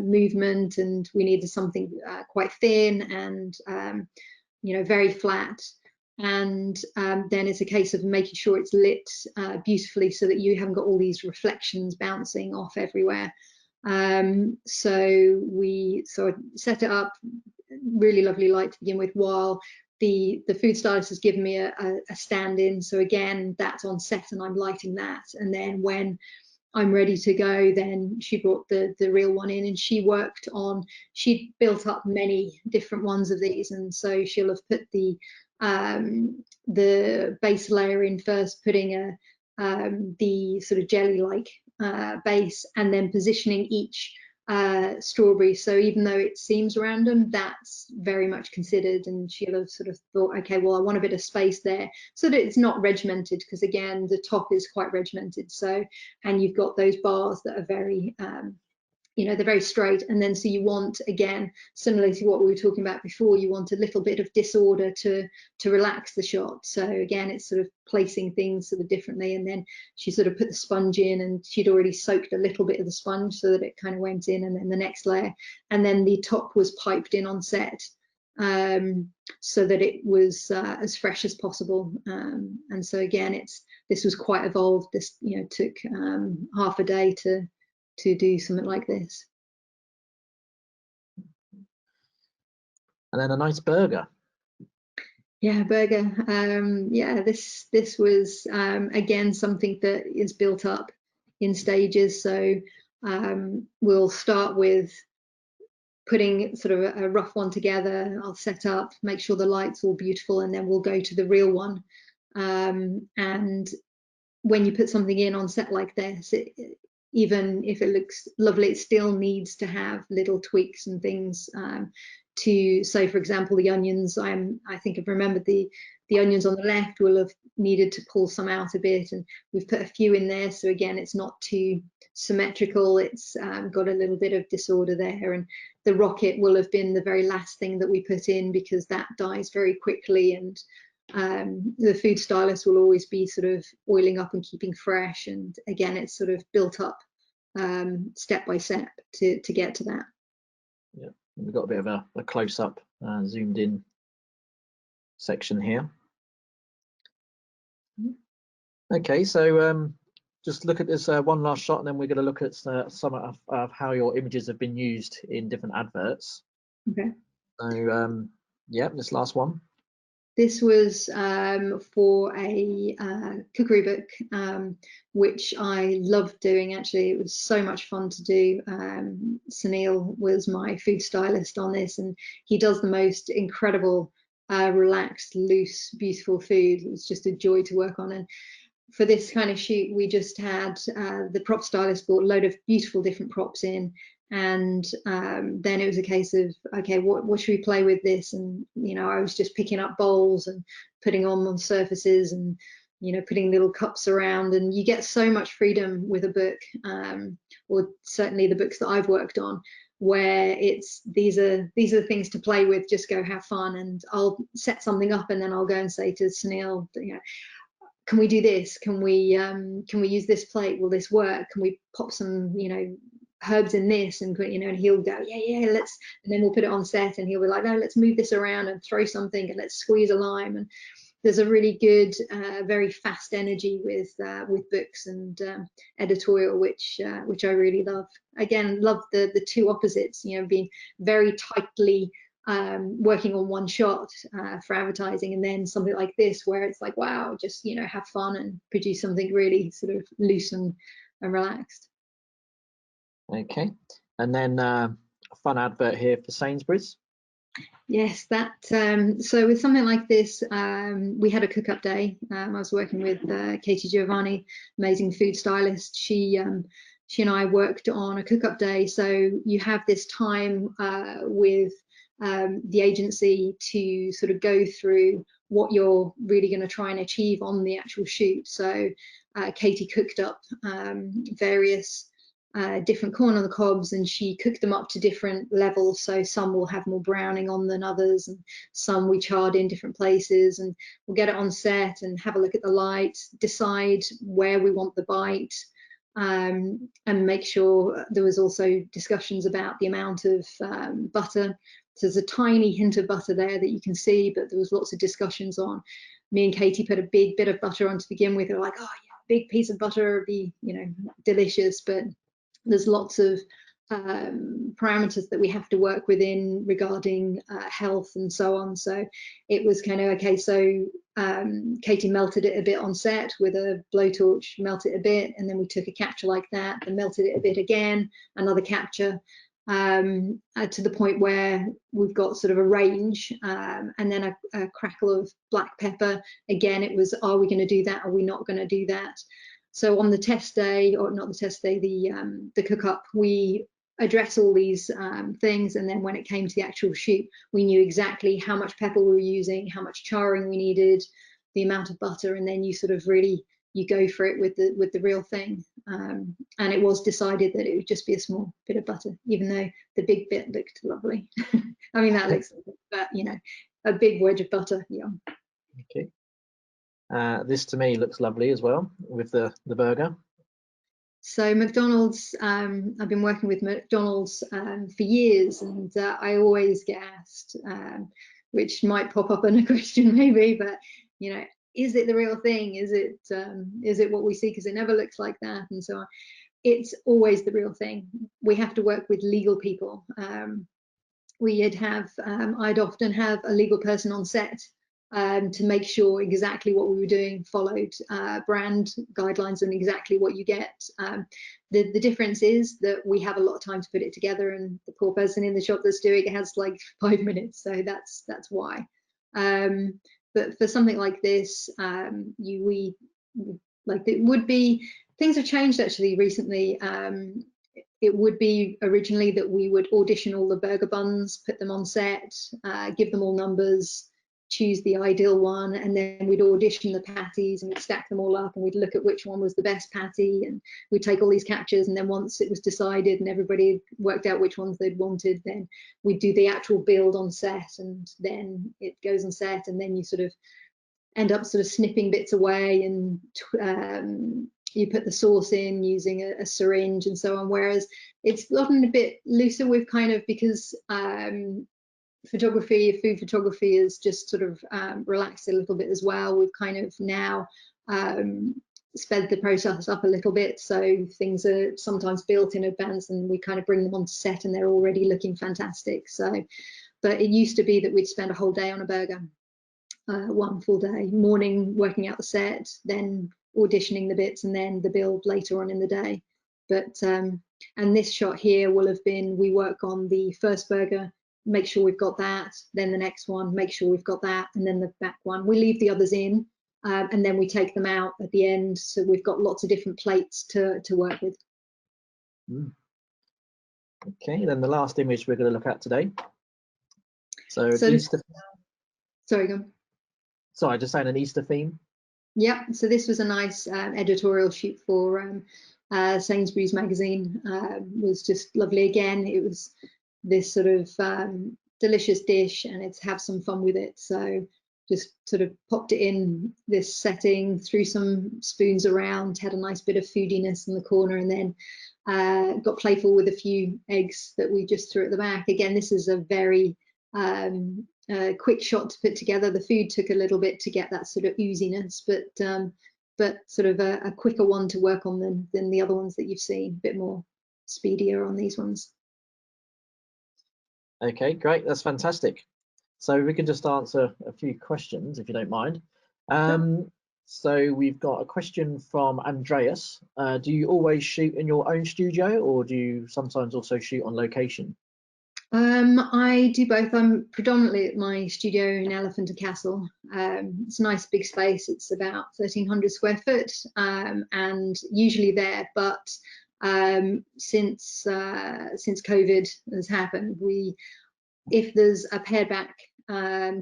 movement, and we needed something quite thin and very flat. And then it's a case of making sure it's lit beautifully, so that you haven't got all these reflections bouncing off everywhere. So I set it up, really lovely light to begin with, while the food stylist has given me a stand-in. So again, that's on set and I'm lighting that, and then when I'm ready to go, then she brought the real one in, and she'd built up many different ones of these, and so she'll have put the base layer in first, putting the sort of jelly-like base, and then positioning each strawberry. So even though it seems random, that's very much considered, and she'll have sort of thought, okay, well, I want a bit of space there so that it's not regimented, because again, the top is quite regimented. So, and you've got those bars that are very they're very straight, and then so you want, again, similar to what we were talking about before, you want a little bit of disorder to relax the shot. So again, it's sort of placing things sort of differently, and then she sort of put the sponge in, and she'd already soaked a little bit of the sponge so that it kind of went in, and then the next layer, and then the top was piped in on set, so that it was as fresh as possible. And so again, this was quite evolved. This took half a day to do something like this. And then a nice burger. Yeah, burger. Yeah, this was again something that is built up in stages. So we'll start with putting sort of a rough one together. I'll set up, make sure the light's all beautiful, and then we'll go to the real one. And when you put something in on set like this, even if it looks lovely, it still needs to have little tweaks and things so for example, the onions, I think I've remembered the onions on the left will have needed to pull some out a bit, and we've put a few in there, so again, it's not too symmetrical. It's got a little bit of disorder there, and the rocket will have been the very last thing that we put in, because that dies very quickly, and the food stylist will always be sort of oiling up and keeping fresh, and again, it's sort of built up step by step to get to that. Yeah, we've got a bit of a close-up zoomed in section here. Okay, so just look at this one last shot, and then we're going to look at some of how your images have been used in different adverts. Okay. So yeah, this last one. This was for a cookery book, which I loved doing, actually. It was so much fun to do. Sunil was my food stylist on this, and he does the most incredible, relaxed, loose, beautiful food. It was just a joy to work on. And for this kind of shoot, we just had the prop stylist brought a load of beautiful different props in, and then it was a case of, okay, what should we play with this? And I was just picking up bowls and putting on surfaces, and putting little cups around, and you get so much freedom with a book, or certainly the books that I've worked on, where these are things to play with. Just go have fun, and I'll set something up, and then I'll go and say to Sunil, can we do this? Can we use this plate? Will this work? Can we pop some herbs in this? And and he'll go, yeah, let's, and then we'll put it on set, and he'll be like, no, let's move this around and throw something, and let's squeeze a lime. And there's a really good, very fast energy with books and editorial, which I really love. Again, love the two opposites, you know, being very tightly working on one shot for advertising, and then something like this where it's like, wow, just, you know, have fun and produce something really sort of loose and relaxed. Okay, and then a fun advert here for Sainsbury's. Yes, that so with something like this, we had a cook-up day. I was working with Katie Giovanni, amazing food stylist. She and I worked on a cook-up day. So you have this time with the agency to sort of go through what you're really going to try and achieve on the actual shoot. So Katie cooked up various different corn on the cobs, and she cooked them up to different levels. So some will have more browning on than others, and some we charred in different places, and we'll get it on set and have a look at the light, decide where we want the bite, and make sure there was also discussions about the amount of butter. So there's a tiny hint of butter there that you can see, but there was lots of discussions on. Me and Katie put a big bit of butter on to begin with. They're like, oh yeah, big piece of butter would be, you know, delicious, but there's lots of parameters that we have to work within regarding health and so on. So it was kind of, okay, so Katie melted it a bit on set with a blowtorch, melted it a bit, and then we took a capture like that and melted it a bit again, another capture, to the point where we've got sort of a range, and then a crackle of black pepper. Again, it was, are we going to do that? Are we not going to do that? So on the test day, or not the test day, the cook-up, we address all these things, and then when it came to the actual shoot, we knew exactly how much pepper we were using, how much charring we needed, the amount of butter, and then you sort of really, you go for it with the real thing. And it was decided that it would just be a small bit of butter, even though the big bit looked lovely. I mean, that looks, but you know, a big wedge of butter, yeah. Okay. This to me looks lovely as well with the burger. So McDonald's, I've been working with McDonald's for years, and I always get asked, which might pop up in a question maybe, but you know, is it the real thing? Is it what we see? Because it never looks like that, and so on. It's always the real thing. We have to work with legal people. I'd often have a legal person on set to make sure exactly what we were doing followed brand guidelines and exactly what you get. The difference is that we have a lot of time to put it together, and the poor person in the shop that's doing it has like 5 minutes, so that's why. But for something like this, it would be, things have changed actually recently. It would be originally that we would audition all the burger buns, put them on set, give them all numbers, choose the ideal one, and then we'd audition the patties and we'd stack them all up, and we'd look at which one was the best patty, and we'd take all these captures, and then once it was decided and everybody had worked out which ones they'd wanted, then we'd do the actual build on set, and then it goes on set, and then you sort of end up sort of snipping bits away, and you put the sauce in using a syringe and so on, whereas it's gotten a bit looser with kind of, because photography, food photography is just sort of relaxed a little bit as well. We've kind of now sped the process up a little bit, so things are sometimes built in advance and we kind of bring them onto set and they're already looking fantastic. So, but it used to be that we'd spend a whole day on a burger, one full day, morning working out the set, then auditioning the bits, and then the build later on in the day. But and this shot here will have been, we work on the first burger, make sure we've got that, then the next one, make sure we've got that, and then the back one. We leave the others in, and then we take them out at the end, so we've got lots of different plates to work with. Okay, then the last image we're going to look at today. So Easter. Sorry, go on. Sorry, just saying, an Easter theme. Yeah, so this was a nice editorial shoot for Sainsbury's magazine. Was just lovely. Again, it was this sort of delicious dish, and it's have some fun with it. So just sort of popped it in this setting, threw some spoons around, had a nice bit of foodiness in the corner, and then got playful with a few eggs that we just threw at the back. Again, this is a very quick shot to put together. The food took a little bit to get that sort of ooziness, but sort of a quicker one to work on than the other ones that you've seen. A bit more speedier on these ones. Okay, great. That's fantastic. So we can just answer a few questions if you don't mind. So we've got a question from Andreas. Do you always shoot in your own studio, or do you sometimes also shoot on location? I do both. I'm predominantly at my studio in Elephant and Castle. It's a nice big space. It's about 1,300 square foot, and usually there. But since COVID has happened, if there's a pared back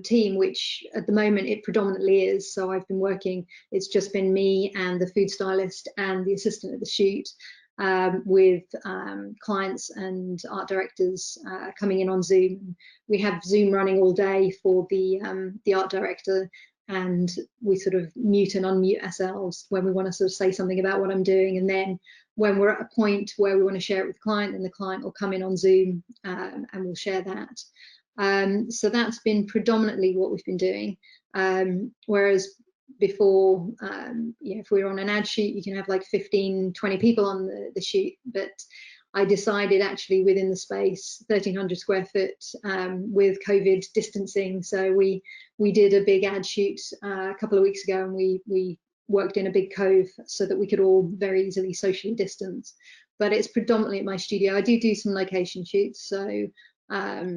team, which at the moment it predominantly is, so I've been working. It's just been me and the food stylist and the assistant at the shoot. With clients and art directors coming in on Zoom. We have Zoom running all day for the art director, and we sort of mute and unmute ourselves when we want to sort of say something about what I'm doing. And then when we're at a point where we want to share it with the client, then the client will come in on Zoom and we'll share that. So that's been predominantly what we've been doing. Whereas before, if we were on an ad shoot, you can have like 15, 20 people on the shoot. But I decided actually within the space, 1,300 square foot, with COVID distancing. So we did a big ad shoot a couple of weeks ago, and we worked in a big cove so that we could all very easily socially distance. But it's predominantly at my studio. I do some location shoots. So I've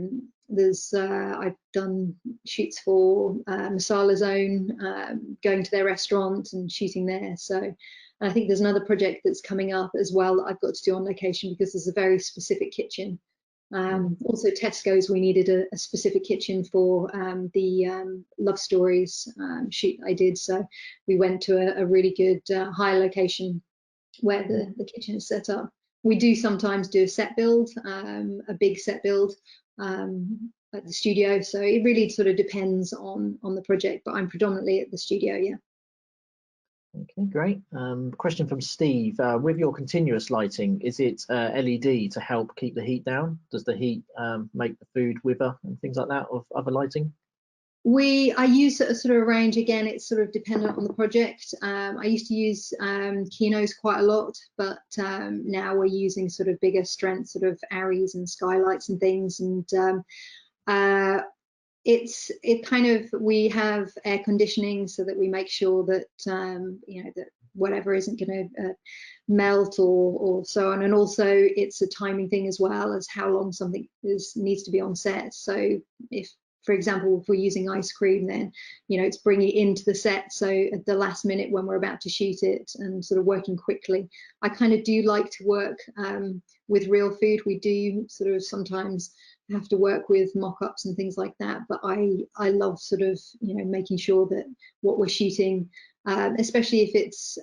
done shoots for Masala Zone, going to their restaurant and shooting there. So I think there's another project that's coming up as well that I've got to do on location, because there's a very specific kitchen. Also Tesco's, we needed a specific kitchen for the Love Stories shoot I did. So we went to a really good high location where the kitchen is set up. We do sometimes do a set build, a big set build at the studio. So it really sort of depends on the project, but I'm predominantly at the studio, yeah. Okay, great. Question from Steve. With your continuous lighting, is it LED to help keep the heat down? Does the heat make the food wither and things like that of other lighting? I use a sort of range. Again, it's sort of dependent on the project. I used to use Kinos quite a lot, but now we're using sort of bigger strength, sort of Aries and skylights and things. And it kind of, we have air conditioning so that we make sure that that whatever isn't going to melt or so on. And also it's a timing thing as well as how long something needs to be on set. So if, for example, if we're using ice cream, then it's bringing it into the set, so at the last minute when we're about to shoot it, and sort of working quickly. I kind of do like to work with real food. We do sort of sometimes have to work with mock-ups and things like that, but I love sort of making sure that what we're shooting, especially if it's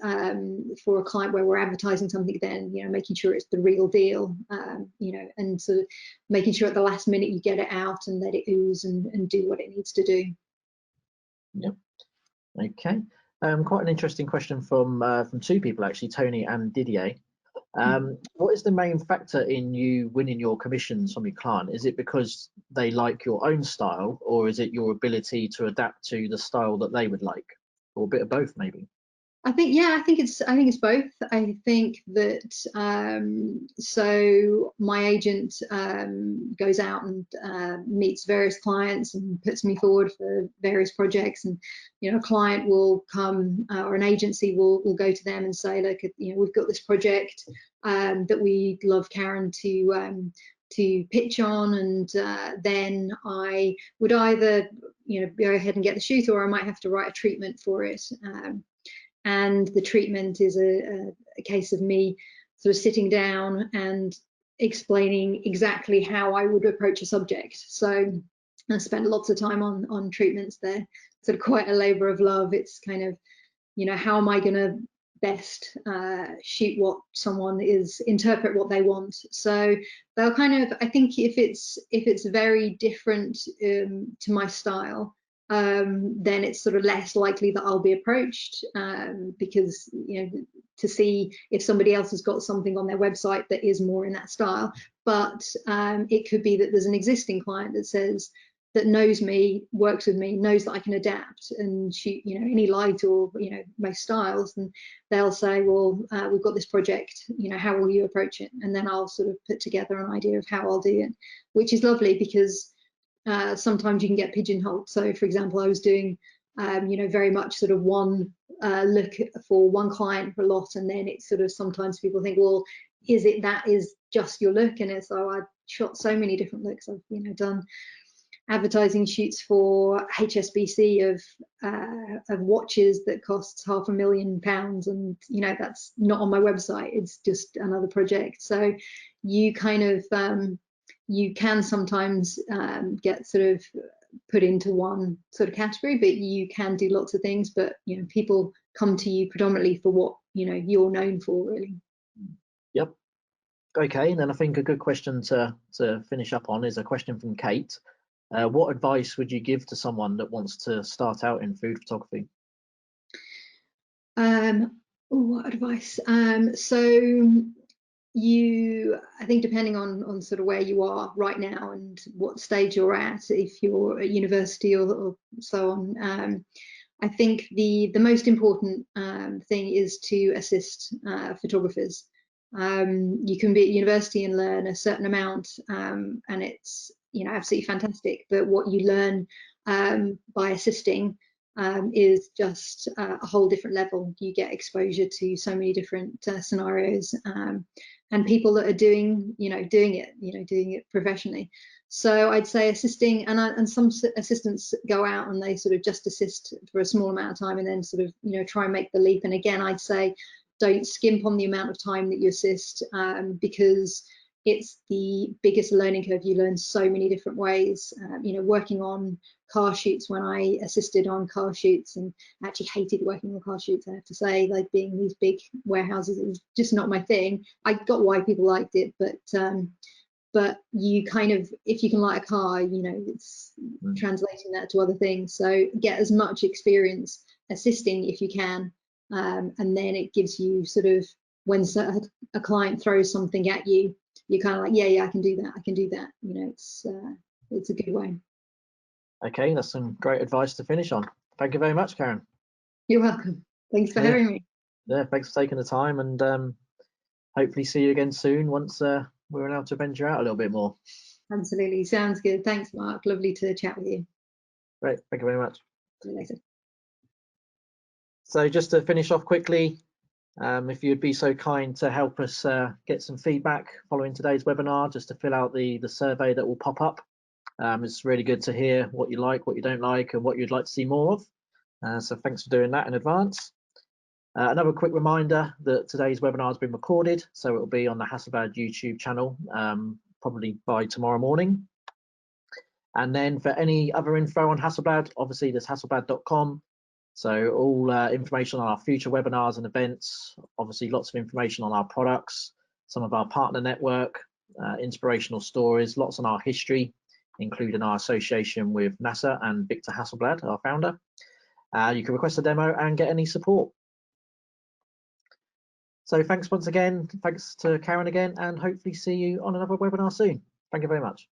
for a client where we're advertising something, then making sure it's the real deal, and sort of making sure at the last minute you get it out and let it ooze and do what it needs to do. Yep. Okay. Quite an interesting question from two people actually, Tony and Didier. What is the main factor in you winning your commissions from your client? Is it because they like your own style, or is it your ability to adapt to the style that they would like, or a bit of both maybe? I think it's both. I think that so my agent goes out and meets various clients and puts me forward for various projects, and a client will come or an agency will go to them and say, look, we've got this project that we'd love Karen to pitch on, and then I would either go ahead and get the shoot, or I might have to write a treatment for it. And the treatment is a case of me sort of sitting down and explaining exactly how I would approach a subject. So I spent lots of time on treatments there, sort of quite a labor of love. It's kind of, how am I going to best shoot what someone is, interpret what they want. So they'll kind of, I think if it's very different to my style, then it's sort of less likely that I'll be approached, because to see if somebody else has got something on their website that is more in that style. But it could be that there's an existing client that says that knows me, works with me, knows that I can adapt and shoot, you know, any light or, you know, most styles, and they'll say, well, we've got this project, you know, how will you approach it? And then I'll sort of put together an idea of how I'll do it, which is lovely because sometimes you can get pigeonholed. So for example, I was doing, you know, very much sort of one look for one client for a lot, and then it's sort of sometimes people think, well, is it that is just your look? And it's, oh, I shot so many different looks. I've, you know, done advertising shoots for HSBC of watches that cost £500,000, and you know, that's not on my website, it's just another project. So you kind of you can sometimes get sort of put into one sort of category, but you can do lots of things. But you know, people come to you predominantly for what, you know, you're known for, really. Yep. Okay, and then I think a good question to finish up on is a question from Kate. What advice would you give to someone that wants to start out in food photography? What advice? So I think depending on sort of where you are right now and what stage you're at, if you're at university or so on, I think the most important thing is to assist photographers. You can be at university and learn a certain amount, and it's, you know, absolutely fantastic. But what you learn by assisting is just a whole different level. You get exposure to so many different scenarios and people that are doing it professionally. So I'd say assisting, and some assistants go out and they sort of just assist for a small amount of time and then sort of, you know, try and make the leap. And again, I'd say don't skimp on the amount of time that you assist, because it's the biggest learning curve. You learn so many different ways. You know, working on car shoots, when I assisted on car shoots, and actually hated working on car shoots, I have to say, like being these big warehouses, it was just not my thing. I got why people liked it, but you kind of, if you can light a car, you know, it's translating that to other things. So get as much experience assisting if you can, and then it gives you sort of, when a client throws something at you, you're kind of like, yeah, I can do that, you know. It's a good way. Okay, that's some great advice to finish on. Thank you very much, Karen. You're welcome. Thanks for having me. Yeah, thanks for taking the time, and hopefully see you again soon once we're allowed to venture out a little bit more. Absolutely, sounds good. Thanks, Mark. Lovely to chat with you. Great, thank you very much. See you later. So just to finish off quickly, if you'd be so kind to help us get some feedback following today's webinar, just to fill out the survey that will pop up. It's really good to hear what you like, what you don't like, and what you'd like to see more of. So thanks for doing that in advance. Another quick reminder that today's webinar has been recorded, so it will be on the Hasselblad YouTube channel probably by tomorrow morning. And then for any other info on Hasselblad, obviously there's hasselblad.com. So all information on our future webinars and events, obviously lots of information on our products, some of our partner network, inspirational stories, lots on our history, including our association with NASA and Victor Hasselblad, our founder. You can request a demo and get any support. So thanks once again, thanks to Karen again, and hopefully see you on another webinar soon. Thank you very much.